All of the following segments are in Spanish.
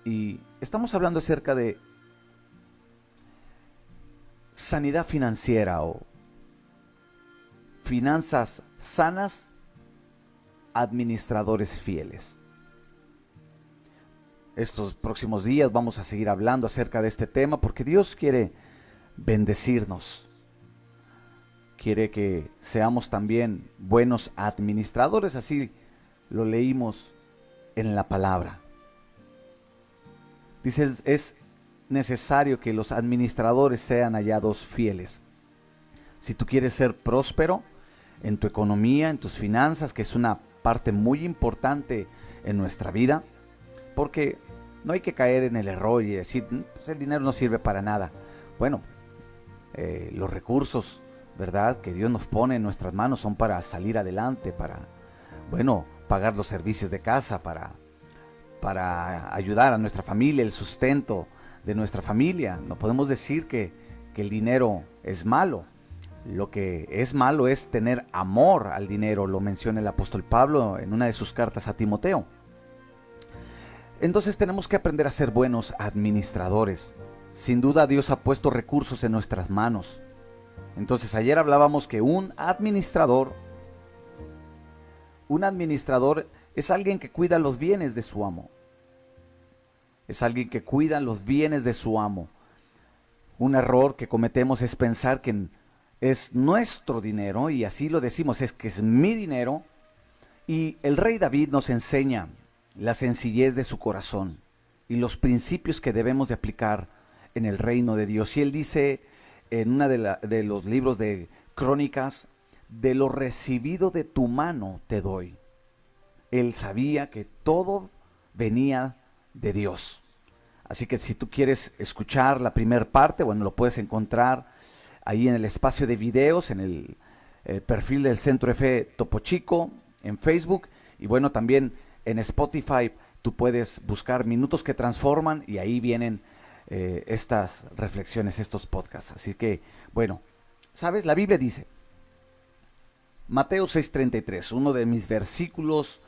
Y estamos hablando acerca de sanidad financiera o finanzas sanas, administradores fieles. Estos próximos días vamos a seguir hablando acerca de este tema porque Dios quiere bendecirnos. Quiere que seamos también buenos administradores, así lo leímos en la palabra. Dice, es necesario que los administradores sean hallados fieles. Si tú quieres ser próspero en tu economía, en tus finanzas, que es una parte muy importante en nuestra vida, porque no hay que caer en el error y decir, pues el dinero no sirve para nada. Bueno, los recursos, ¿verdad?, que Dios nos pone en nuestras manos son para salir adelante, para, bueno, pagar los servicios de casa, para ayudar a nuestra familia, el sustento de nuestra familia. No podemos decir que el dinero es malo. Lo que es malo es tener amor al dinero, lo menciona el apóstol Pablo en una de sus cartas a Timoteo. Entonces tenemos que aprender a ser buenos administradores. Sin duda Dios ha puesto recursos en nuestras manos. Entonces ayer hablábamos que un administrador es alguien que cuida los bienes de su amo. Es alguien que cuida los bienes de su amo. Un error que cometemos es pensar que es nuestro dinero, y así lo decimos, es que es mi dinero. Y el rey David nos enseña la sencillez de su corazón y los principios que debemos de aplicar en el reino de Dios. Y él dice en uno de los libros de Crónicas, de lo recibido de tu mano te doy. Él sabía que todo venía de Dios. Así que si tú quieres escuchar la primera parte, bueno, lo puedes encontrar ahí en el espacio de videos, en el perfil del Centro F Topo Chico, en Facebook, y bueno, también en Spotify tú puedes buscar Minutos que Transforman y ahí vienen estas reflexiones, estos podcasts. Así que, bueno, ¿sabes? La Biblia dice, Mateo 6:33, uno de mis versículos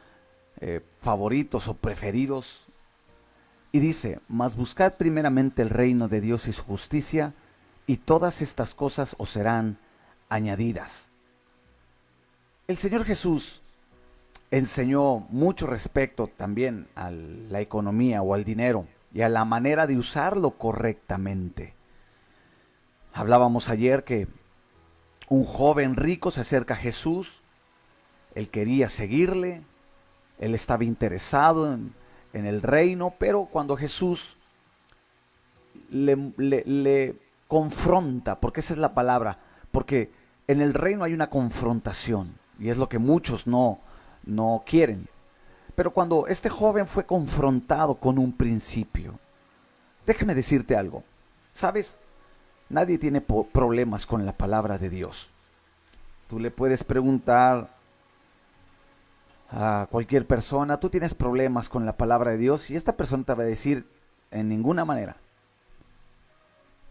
favoritos o preferidos, y dice, mas buscad primeramente el reino de Dios y su justicia, y todas estas cosas os serán añadidas. El Señor Jesús enseñó mucho respecto también a la economía o al dinero y a la manera de usarlo correctamente. Hablábamos ayer que un joven rico se acerca a Jesús, él quería seguirle, él estaba interesado en el reino, pero cuando Jesús le confronta, porque esa es la palabra, porque en el reino hay una confrontación y es lo que muchos no quieren. Pero cuando este joven fue confrontado con un principio, déjame decirte algo, ¿sabes? Nadie tiene problemas con la palabra de Dios. Tú le puedes preguntar a cualquier persona, tú tienes problemas con la palabra de Dios, y esta persona te va a decir, en ninguna manera.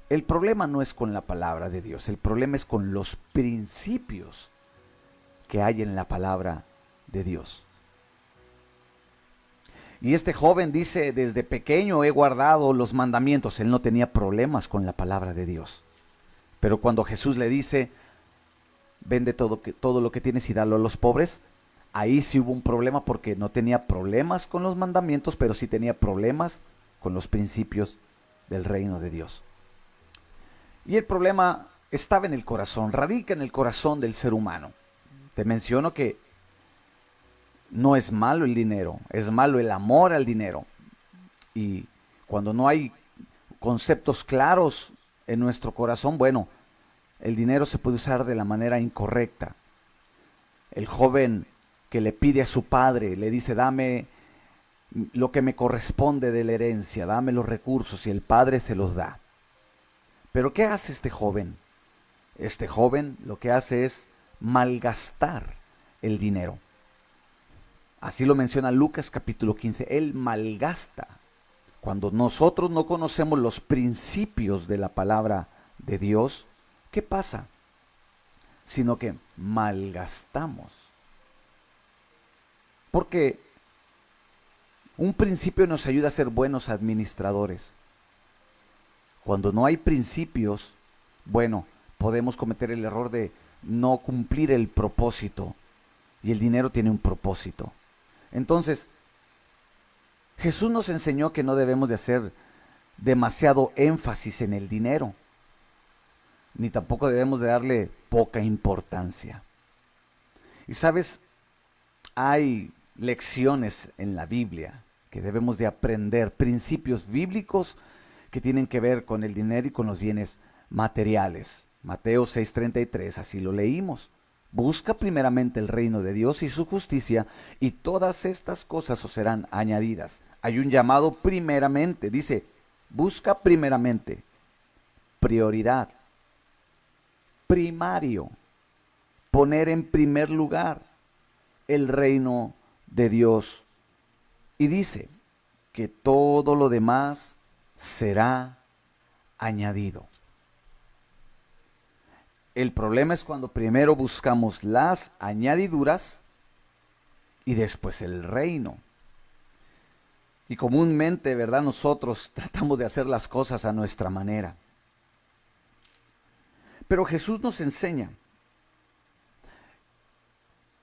El problema no es con la palabra de Dios, el problema es con los principios que hay en la palabra de Dios. Y este joven dice, desde pequeño he guardado los mandamientos. Él no tenía problemas con la palabra de Dios. Pero cuando Jesús le dice, vende todo lo que tienes y dalo a los pobres, ahí sí hubo un problema, porque no tenía problemas con los mandamientos, pero sí tenía problemas con los principios del reino de Dios. Y el problema estaba en el corazón, radica en el corazón del ser humano. Te menciono que no es malo el dinero, es malo el amor al dinero. Y cuando no hay conceptos claros en nuestro corazón, bueno, el dinero se puede usar de la manera incorrecta. El joven que le pide a su padre, le dice, dame lo que me corresponde de la herencia, dame los recursos, y el padre se los da. Pero ¿qué hace este joven? Este joven lo que hace es malgastar el dinero. Así lo menciona Lucas capítulo 15. Él malgasta. Cuando nosotros no conocemos los principios de la palabra de Dios, ¿qué pasa? Sino que malgastamos. Porque Un principio nos ayuda a ser buenos administradores. Cuando no hay principios, bueno, podemos cometer el error de no cumplir el propósito. Y el dinero tiene un propósito. Entonces, Jesús nos enseñó que no debemos de hacer demasiado énfasis en el dinero, ni tampoco debemos de darle poca importancia. Y sabes, hay lecciones en la Biblia que debemos de aprender, principios bíblicos que tienen que ver con el dinero y con los bienes materiales. Mateo 6:33, así lo leímos. Busca primeramente el reino de Dios y su justicia, y todas estas cosas os serán añadidas. Hay un llamado primeramente, dice, busca primeramente, prioridad, primario, poner en primer lugar el reino de Dios. Y dice que todo lo demás será añadido. El problema es cuando primero buscamos las añadiduras y después el reino. Y comúnmente, ¿verdad? Nosotros tratamos de hacer las cosas a nuestra manera. Pero Jesús nos enseña.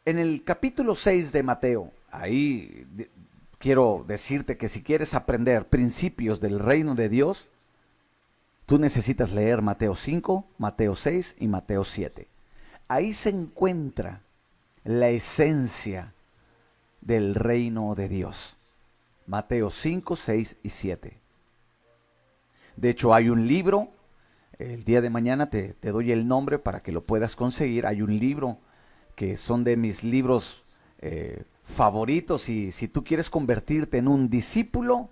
En el capítulo 6 de Mateo, ahí quiero decirte que si quieres aprender principios del reino de Dios, tú necesitas leer Mateo 5, Mateo 6 y Mateo 7. Ahí se encuentra la esencia del reino de Dios. Mateo 5, 6 y 7. De hecho, hay un libro, el día de mañana te doy el nombre para que lo puedas conseguir. Hay un libro que son de mis libros favoritos, y si tú quieres convertirte en un discípulo,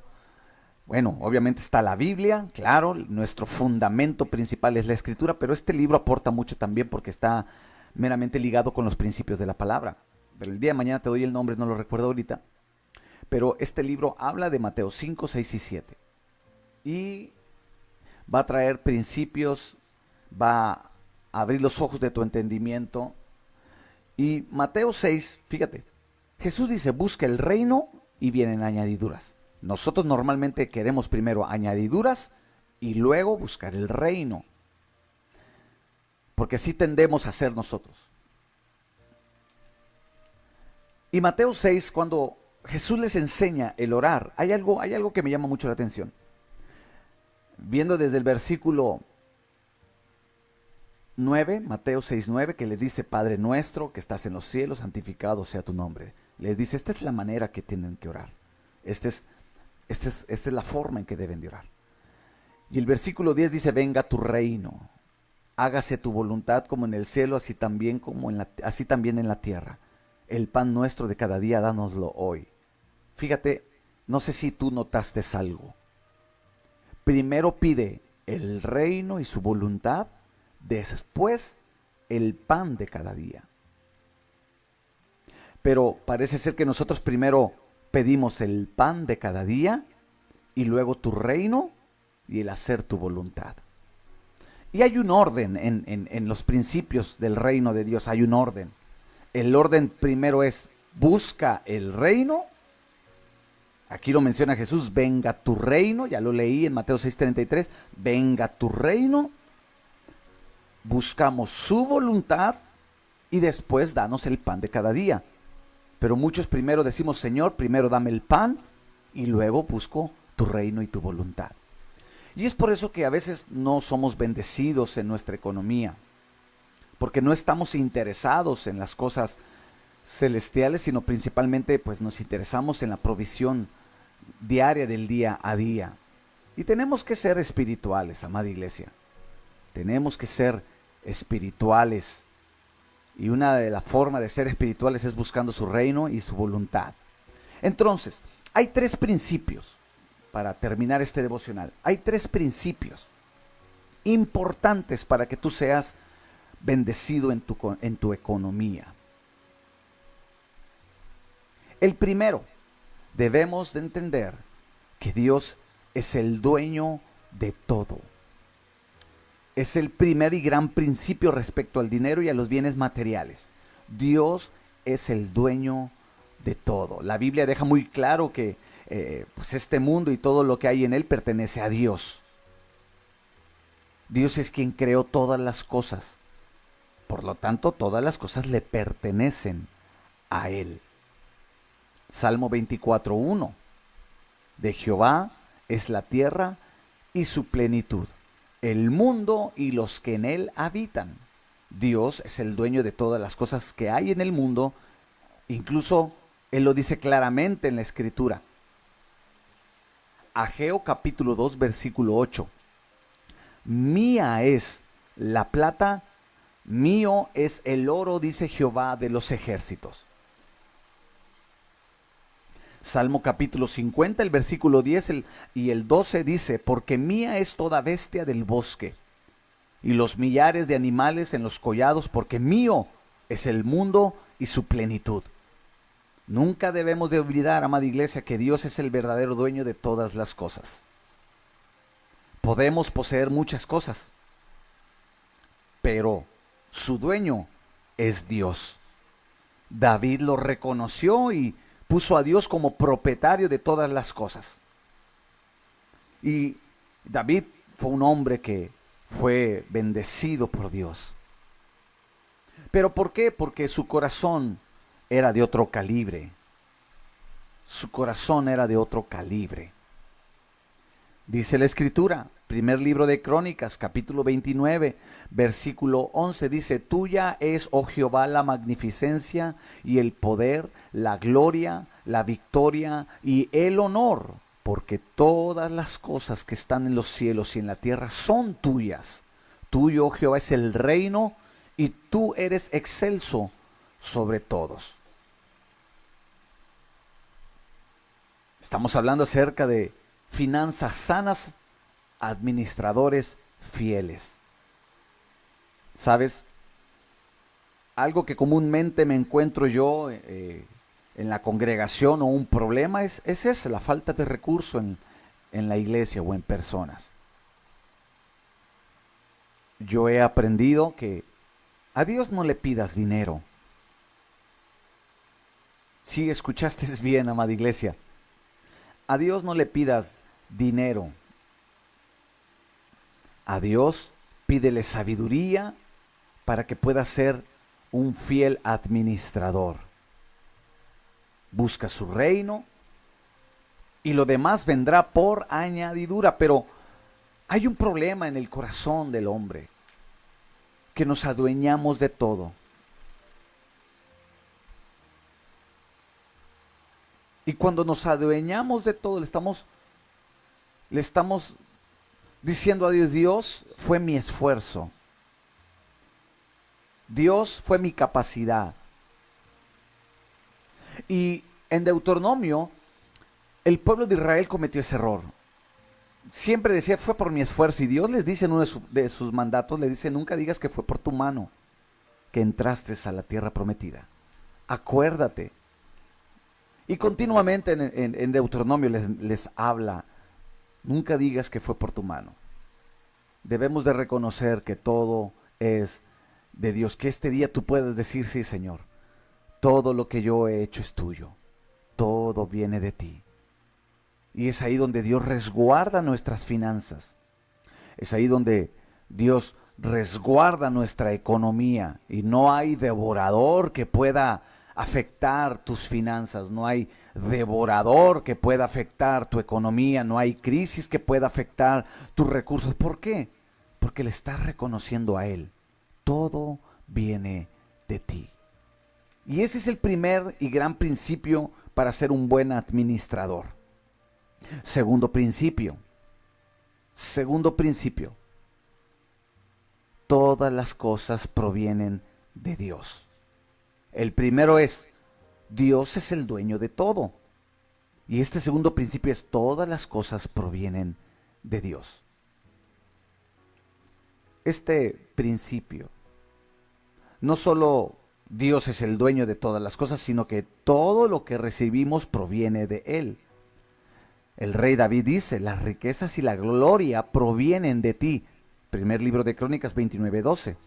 bueno, obviamente está la Biblia, claro, nuestro fundamento principal es la Escritura, pero este libro aporta mucho también porque está meramente ligado con los principios de la palabra. Pero el día de mañana te doy el nombre, no lo recuerdo ahorita, pero este libro habla de Mateo 5, 6 y 7. Y va a traer principios, va a abrir los ojos de tu entendimiento. Y Mateo 6, fíjate, Jesús dice, busca el reino y vienen añadiduras. Nosotros normalmente queremos primero añadiduras y luego buscar el reino, porque así tendemos a ser nosotros. Y Mateo 6, cuando Jesús les enseña el orar, hay algo que me llama mucho la atención. Viendo desde el versículo 9, Mateo 6:9, que le dice, Padre nuestro que estás en los cielos, santificado sea tu nombre. Les dice, esta es la manera que tienen que orar. Esta es la forma en que deben de orar. Y el versículo 10 dice, venga tu reino, hágase tu voluntad como en el cielo, así también en la tierra. El pan nuestro de cada día, dánoslo hoy. Fíjate, no sé si tú notaste algo. Primero pide el reino y su voluntad, después el pan de cada día. Pero parece ser que nosotros primero pedimos el pan de cada día y luego tu reino y el hacer tu voluntad. Y hay un orden en los principios del reino de Dios, hay un orden. El orden primero es, busca el reino. Aquí lo menciona Jesús, venga tu reino, ya lo leí en Mateo 6:33, venga tu reino. Buscamos su voluntad y después danos el pan de cada día. Pero muchos primero decimos, Señor, primero dame el pan y luego busco tu reino y tu voluntad. Y es por eso que a veces no somos bendecidos en nuestra economía, porque no estamos interesados en las cosas celestiales, sino principalmente pues nos interesamos en la provisión diaria del día a día. Y tenemos que ser espirituales, amada iglesia. Tenemos que ser espirituales. Y una de las formas de ser espirituales es buscando su reino y su voluntad. Entonces, hay tres principios para terminar este devocional. Hay tres principios importantes para que tú seas bendecido en tu economía. El primero, debemos de entender que Dios es el dueño de todo. Es el primer y gran principio respecto al dinero y a los bienes materiales. Dios es el dueño de todo. La Biblia deja muy claro que pues este mundo y todo lo que hay en él pertenece a Dios. Dios es quien creó todas las cosas. Por lo tanto, todas las cosas le pertenecen a Él. Salmo 24:1. De Jehová es la tierra y su plenitud, el mundo y los que en él habitan. Dios es el dueño de todas las cosas que hay en el mundo. Incluso Él lo dice claramente en la Escritura. Ageo capítulo 2, versículo 8. Mía es la plata, mío es el oro, dice Jehová de los ejércitos. Salmo capítulo 50, el versículo 10 y el 12 dice, porque mía es toda bestia del bosque, y los millares de animales en los collados, porque mío es el mundo y su plenitud. Nunca debemos de olvidar, amada iglesia, que Dios es el verdadero dueño de todas las cosas. Podemos poseer muchas cosas, pero su dueño es Dios. David lo reconoció y puso a Dios como propietario de todas las cosas. Y David fue un hombre que fue bendecido por Dios. ¿Pero por qué? Porque su corazón era de otro calibre. Su corazón era de otro calibre. Dice la Escritura, primer libro de Crónicas, capítulo 29, versículo 11, dice, tuya es, oh Jehová, la magnificencia y el poder, la gloria, la victoria y el honor, porque todas las cosas que están en los cielos y en la tierra son tuyas. Tuyo, oh Jehová, es el reino y tú eres excelso sobre todos. Estamos hablando acerca de finanzas sanas, administradores fieles. ¿Sabes? Algo que comúnmente me encuentro yo en la congregación o un problema es ese, la falta de recursos en la iglesia o en personas. Yo he aprendido que a Dios no le pidas dinero. Sí, escuchaste bien, amada iglesia. A Dios no le pidas dinero. A Dios pídele sabiduría para que pueda ser un fiel administrador. Busca su reino y lo demás vendrá por añadidura. Pero hay un problema en el corazón del hombre, que nos adueñamos de todo. Y cuando nos adueñamos de todo, le estamos diciendo a Dios, Dios fue mi esfuerzo. Dios fue mi capacidad. Y en Deuteronomio, el pueblo de Israel cometió ese error. Siempre decía, fue por mi esfuerzo. Y Dios les dice en uno de sus mandatos, le dice, nunca digas que fue por tu mano que entraste a la tierra prometida. Acuérdate. Y continuamente en Deuteronomio les habla, nunca digas que fue por tu mano. Debemos de reconocer que todo es de Dios, que este día tú puedes decir, sí, Señor, todo lo que yo he hecho es tuyo, todo viene de ti. Y es ahí donde Dios resguarda nuestras finanzas, es ahí donde Dios resguarda nuestra economía y no hay devorador que pueda afectar tus finanzas, no hay devorador que pueda afectar tu economía, no hay crisis que pueda afectar tus recursos. ¿Por qué? Porque le estás reconociendo a Él. Todo viene de ti. Y ese es el primer y gran principio para ser un buen administrador. Segundo principio. Todas las cosas provienen de Dios. El primero es, Dios es el dueño de todo. Y este segundo principio es, todas las cosas provienen de Dios. Este principio, no solo Dios es el dueño de todas las cosas, sino que todo lo que recibimos proviene de Él. El rey David dice, las riquezas y la gloria provienen de ti. Primer libro de Crónicas 29:12.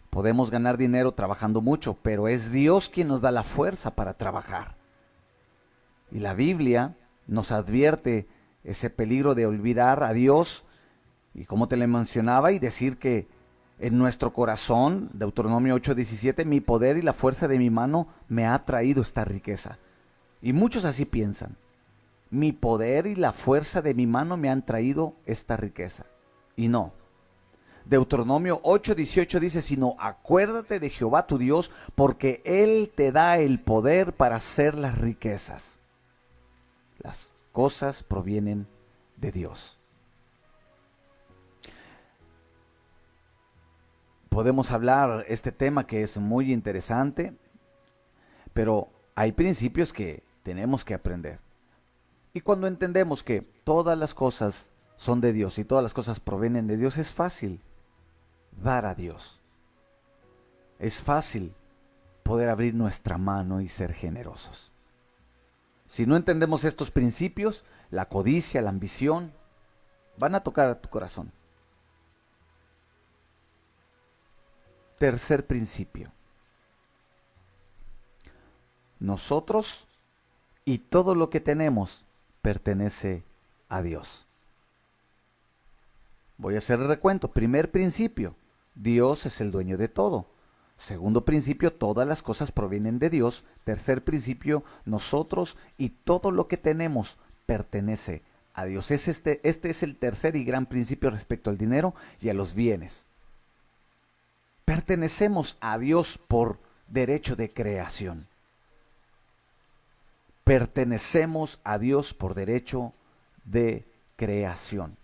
Podemos ganar dinero trabajando mucho, pero es Dios quien nos da la fuerza para trabajar. Y la Biblia nos advierte ese peligro de olvidar a Dios y como te le mencionaba y decir que en nuestro corazón, Deuteronomio 8:17, mi poder y la fuerza de mi mano me ha traído esta riqueza. Y muchos así piensan, mi poder y la fuerza de mi mano me han traído esta riqueza. Y no. Deuteronomio 8:18 dice, sino acuérdate de Jehová tu Dios, porque Él te da el poder para hacer las riquezas. Las cosas provienen de Dios. Podemos hablar este tema que es muy interesante, pero hay principios que tenemos que aprender. Y cuando entendemos que todas las cosas son de Dios y todas las cosas provienen de Dios, es fácil dar a Dios. Es fácil poder abrir nuestra mano y ser generosos. Si no entendemos estos principios, la codicia, la ambición, van a tocar a tu corazón. Tercer principio. Nosotros y todo lo que tenemos pertenece a Dios. Voy a hacer el recuento. Primer principio, Dios es el dueño de todo. Segundo principio, todas las cosas provienen de Dios. Tercer principio, nosotros y todo lo que tenemos pertenece a Dios. Este es el tercer y gran principio respecto al dinero y a los bienes. Pertenecemos a Dios por derecho de creación. Pertenecemos a Dios por derecho de creación.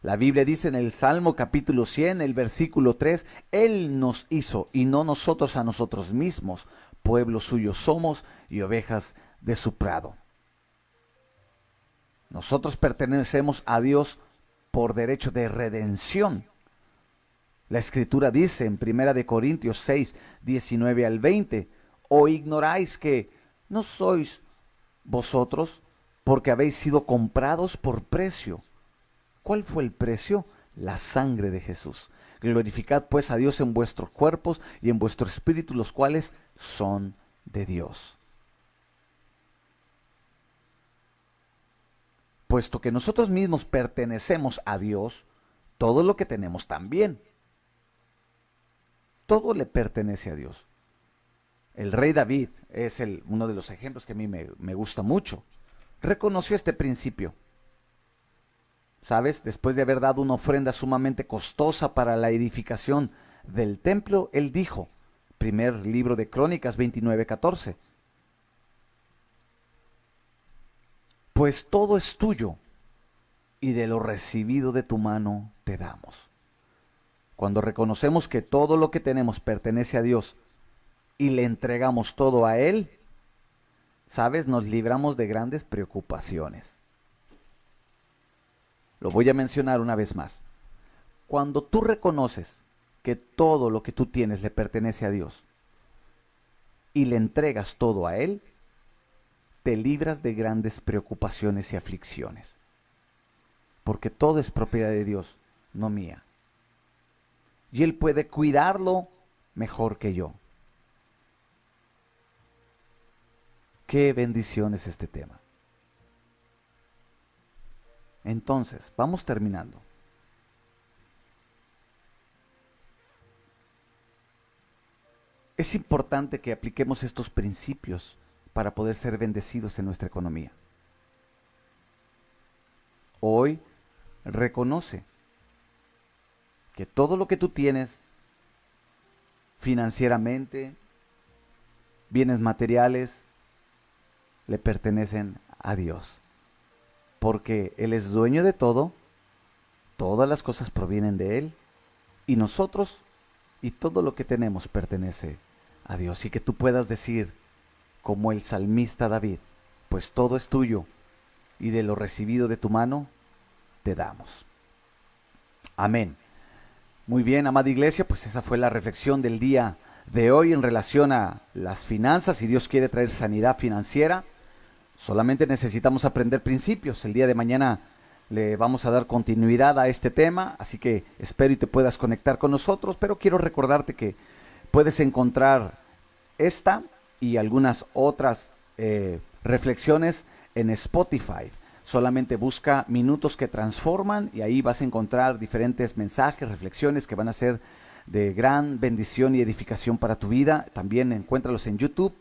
La Biblia dice en el Salmo capítulo 100, el versículo 3, Él nos hizo y no nosotros a nosotros mismos, pueblo suyo somos y ovejas de su prado. Nosotros pertenecemos a Dios por derecho de redención. La Escritura dice en 1 Corintios 6, 19 al 20, ¿o ignoráis que no sois vosotros porque habéis sido comprados por precio? ¿Cuál fue el precio? La sangre de Jesús. Glorificad pues a Dios en vuestros cuerpos y en vuestro espíritu, los cuales son de Dios. Puesto que nosotros mismos pertenecemos a Dios, todo lo que tenemos también. Todo le pertenece a Dios. El rey David es uno de los ejemplos que a mí me gusta mucho. Reconoció este principio. ¿Sabes? Después de haber dado una ofrenda sumamente costosa para la edificación del templo, él dijo, primer libro de Crónicas 29:14, pues todo es tuyo y de lo recibido de tu mano te damos. Cuando reconocemos que todo lo que tenemos pertenece a Dios y le entregamos todo a Él, ¿sabes? Nos libramos de grandes preocupaciones. Lo voy a mencionar una vez más. Cuando tú reconoces que todo lo que tú tienes le pertenece a Dios y le entregas todo a Él, te libras de grandes preocupaciones y aflicciones. Porque todo es propiedad de Dios, no mía. Y Él puede cuidarlo mejor que yo. Qué bendición es este tema. Entonces, vamos terminando. Es importante que apliquemos estos principios para poder ser bendecidos en nuestra economía. Hoy, reconoce que todo lo que tú tienes financieramente, bienes materiales, le pertenecen a Dios. Porque Él es dueño de todo, todas las cosas provienen de Él, y nosotros y todo lo que tenemos pertenece a Dios. Y que tú puedas decir, como el salmista David, pues todo es tuyo, y de lo recibido de tu mano te damos. Amén. Muy bien, amada iglesia, pues esa fue la reflexión del día de hoy en relación a las finanzas. Si Dios quiere traer sanidad financiera, solamente necesitamos aprender principios. El día de mañana le vamos a dar continuidad a este tema, así que espero y te puedas conectar con nosotros, pero quiero recordarte que puedes encontrar esta y algunas otras reflexiones en Spotify. Solamente busca Minutos que Transforman y ahí vas a encontrar diferentes mensajes, reflexiones que van a ser de gran bendición y edificación para tu vida. También encuéntralos en YouTube